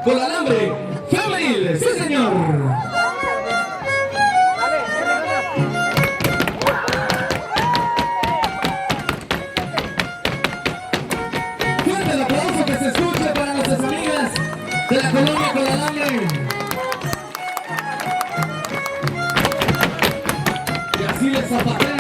con alambre femenil. ¡Sí, señor! Fuerte el aplauso que se escuche para nuestras amigas de la colonia con alambre. Y así les zapatean.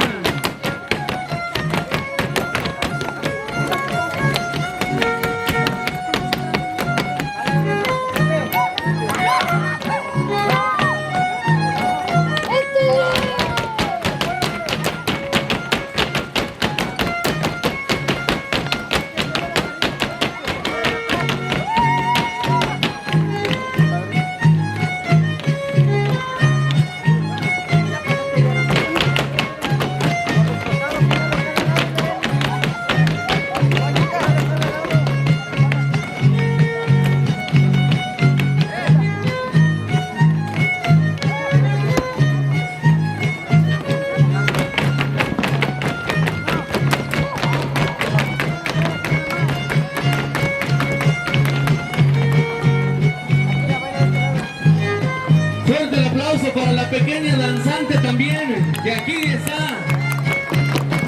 Fuerte el aplauso para la pequeña danzante también, que aquí está.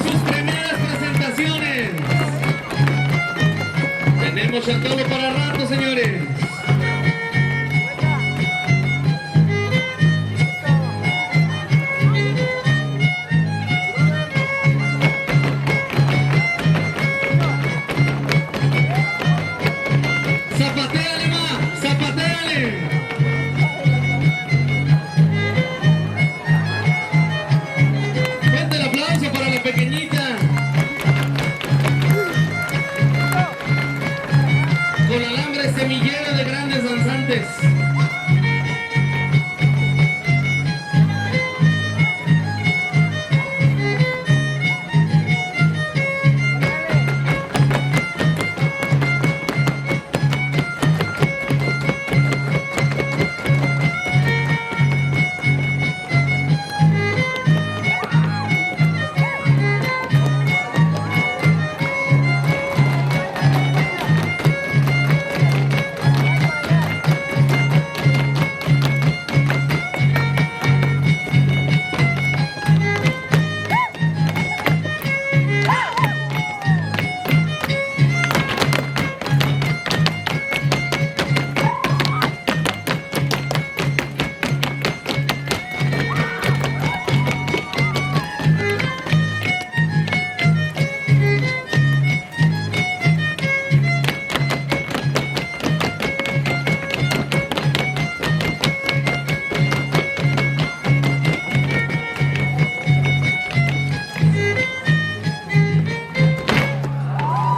Sus primeras presentaciones. Tenemos ya todo para rato, señores. Zapateale más, zapateale. Pequeñita con alambre semillero de grandes danzantes.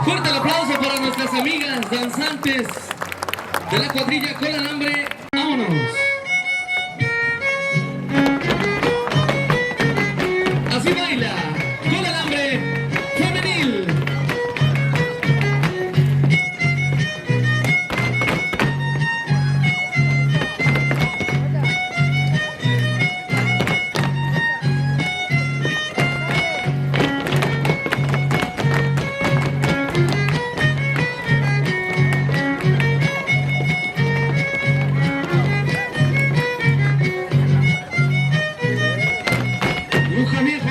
Fuerte el aplauso para nuestras amigas danzantes de la cuadrilla con alambre. ¡Vámonos! Así baila con alambre femenil. Luja viejo.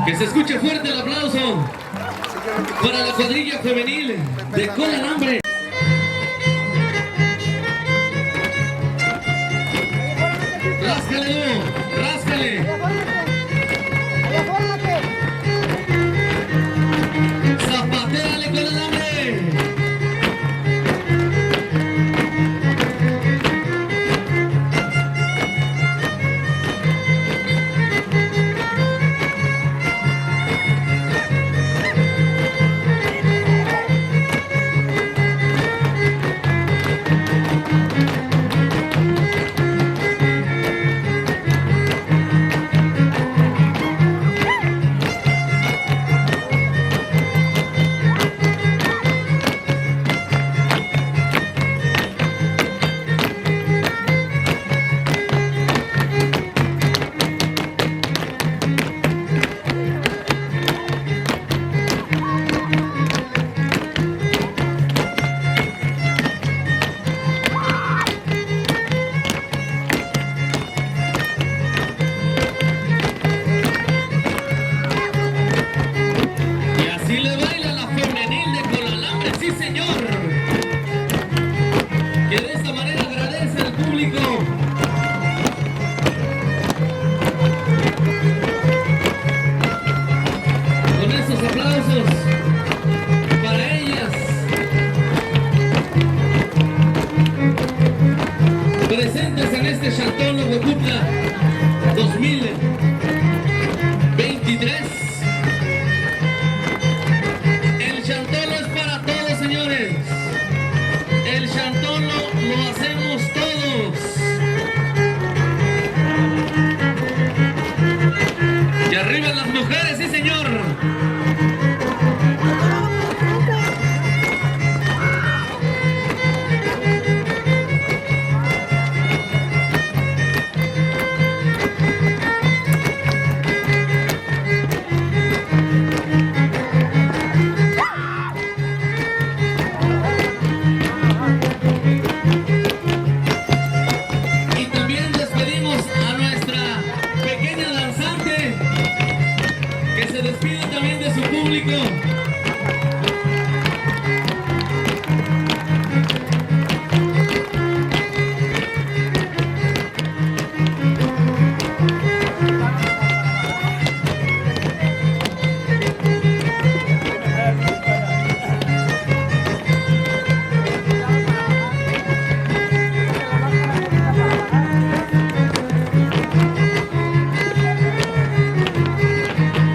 Que se escuche fuerte el aplauso para la cuadrilla femenil de Cola Alambre. Ráscale, dúo, ráscale. Zapateale con el alambre. Presentes en este Chantón Huehuetla 2023. El chantón es para todos, señores. El chantón lo hacemos todos. Y arriba las mujeres, sí, señor.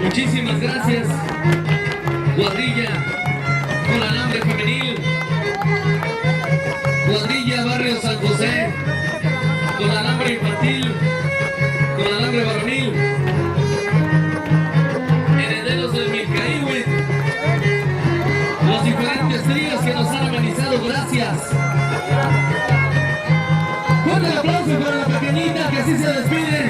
Muchísimas gracias, cuadrilla Cola Alambre femenil, cuadrilla Barrio San José, Cola Alambre infantil, Cola Alambre varonil, herederos del Milcaíhuitl, los diferentes tríos que nos han amenizado, gracias. Fuerte el aplauso para la pequeñita que así se despide.